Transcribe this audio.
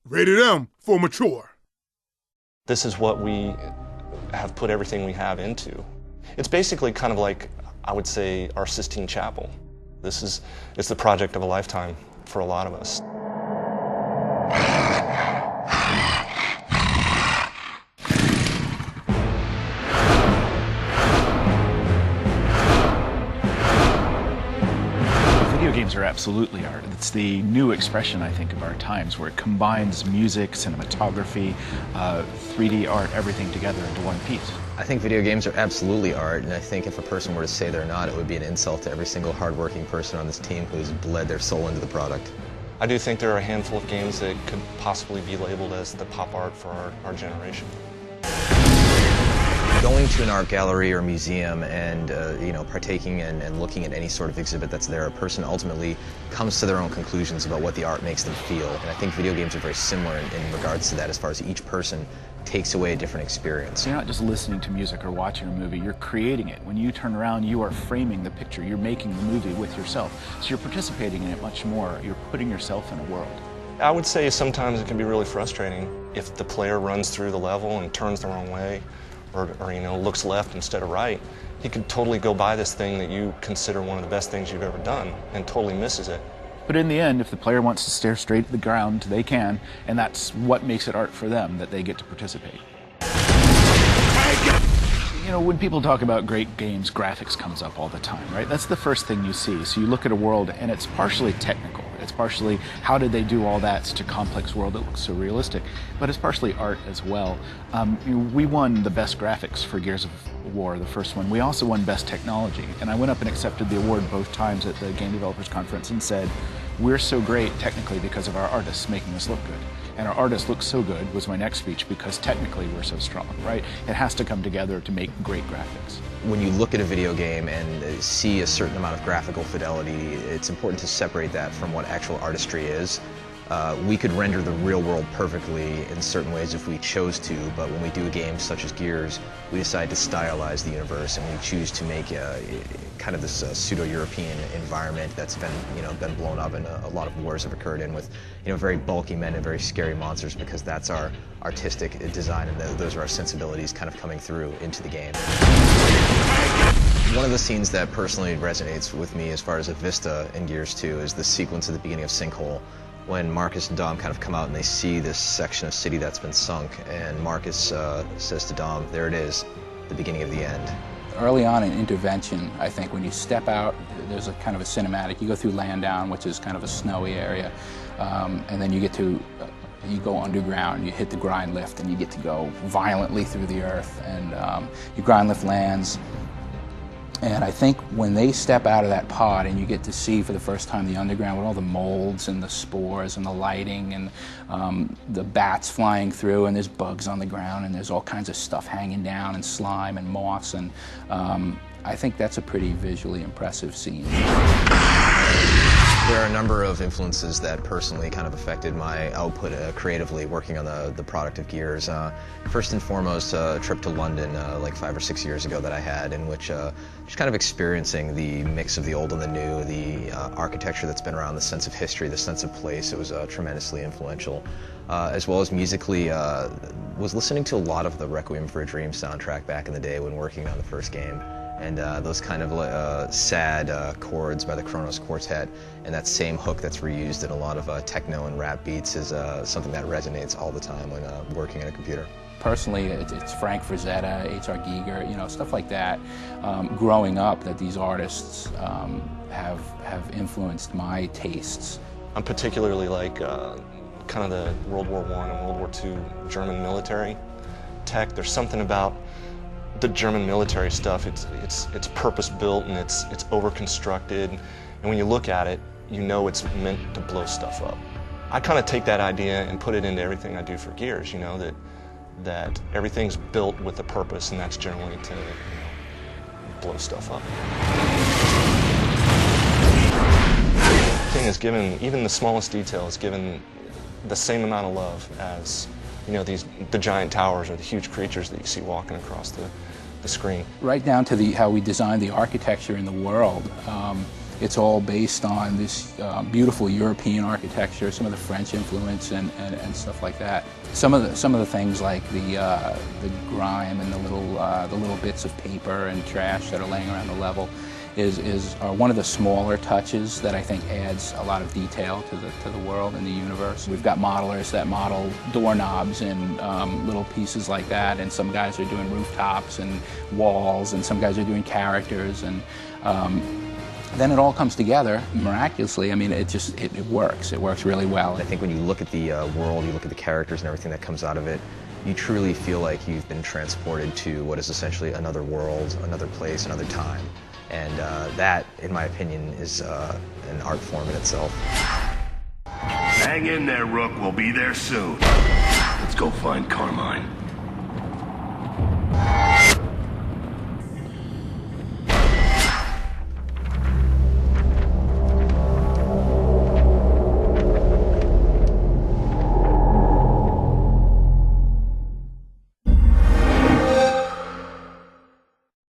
Rated M for mature. This is what we have put everything we have into. It's basically kind of like, I would say, our Sistine Chapel. It's the project of a lifetime for a lot of us. Video games are absolutely art. It's the new expression, I think, of our times, where it combines music, cinematography, 3D art, everything together into one piece. I think video games are absolutely art, and I think if a person were to say they're not, it would be an insult to every single hardworking person on this team who's bled their soul into the product. I do think there are a handful of games that could possibly be labeled as the pop art for our generation. Going to an art gallery or museum and partaking in and looking at any sort of exhibit that's there, a person ultimately comes to their own conclusions about what the art makes them feel. And I think video games are very similar in regards to that, as far as each person takes away a different experience. You're not just listening to music or watching a movie, you're creating it. When you turn around, you are framing the picture, you're making the movie with yourself. So you're participating in it much more, you're putting yourself in a world. I would say sometimes it can be really frustrating if the player runs through the level and turns the wrong way, or looks left instead of right. He could totally go by this thing that you consider one of the best things you've ever done and totally misses it. But in the end, if the player wants to stare straight at the ground, they can, and that's what makes it art for them, that they get to participate. You know, when people talk about great games, graphics comes up all the time, right? That's the first thing you see. So you look at a world, and it's partially technical. It's partially, how did they do all that? Such a complex world that looks so realistic. But it's partially art as well. We won the best graphics for Gears of War, the first one. We also won best technology. And I went up and accepted the award both times at the Game Developers Conference and said, we're so great technically because of our artists making us look good. And our artists look so good was my next speech because technically we're so strong, right? It has to come together to make great graphics. When you look at a video game and see a certain amount of graphical fidelity, it's important to separate that from what actual artistry is. We could render the real world perfectly in certain ways if we chose to, but when we do a game such as Gears, we decide to stylize the universe and we choose to make kind of this pseudo-European environment that's been blown up and a lot of wars have occurred in, with very bulky men and very scary monsters, because that's our artistic design and those are our sensibilities kind of coming through into the game. One of the scenes that personally resonates with me as far as a vista in Gears 2 is the sequence at the beginning of Sinkhole, when Marcus and Dom kind of come out and they see this section of city that's been sunk, and Marcus says to Dom, there it is, the beginning of the end. Early on in Intervention, I think when you step out, there's a kind of a cinematic. You go through Landown, which is kind of a snowy area, and then you get to, you go underground, you hit the grind lift, and you get to go violently through the earth, and your grind lift lands. And I think when they step out of that pod and you get to see for the first time the underground with all the molds and the spores and the lighting and the bats flying through, and there's bugs on the ground and there's all kinds of stuff hanging down and slime and moss, and I think that's a pretty visually impressive scene. There are a number of influences that personally kind of affected my output creatively working on the product of Gears. First and foremost, a trip to London like 5 or 6 years ago that I had, in which just kind of experiencing the mix of the old and the new, the architecture that's been around, the sense of history, the sense of place. It was tremendously influential. As well as musically, was listening to a lot of the Requiem for a Dream soundtrack back in the day when working on the first game. And those kind of sad chords by the Kronos Quartet, and that same hook that's reused in a lot of techno and rap beats is something that resonates all the time when working on a computer. Personally, it's Frank Frazetta, H.R. Giger, stuff like that. Growing up, that these artists have influenced my tastes. I'm particularly like kind of the World War I and World War II German military tech. There's something about the German military stuff. It's purpose-built and it's over-constructed, and when you look at it, you know it's meant to blow stuff up. I kind of take that idea and put it into everything I do for Gears, that everything's built with a purpose, and that's generally to blow stuff up. The thing is given, even the smallest detail is given the same amount of love as the giant towers or the huge creatures that you see walking across the screen. Right down to how we design the architecture in the world. It's all based on this beautiful European architecture, some of the French influence, and stuff like that. Some of the things like the grime and the little bits of paper and trash that are laying around the level are one of the smaller touches that I think adds a lot of detail to the world and the universe. We've got modelers that model doorknobs and little pieces like that, and some guys are doing rooftops and walls, and some guys are doing characters, and then it all comes together miraculously. I mean, it works. It works really well. I think when you look at the world, you look at the characters and everything that comes out of it, you truly feel like you've been transported to what is essentially another world, another place, another time. And that, in my opinion, is an art form in itself. Hang in there, Rook. We'll be there soon. Let's go find Carmine.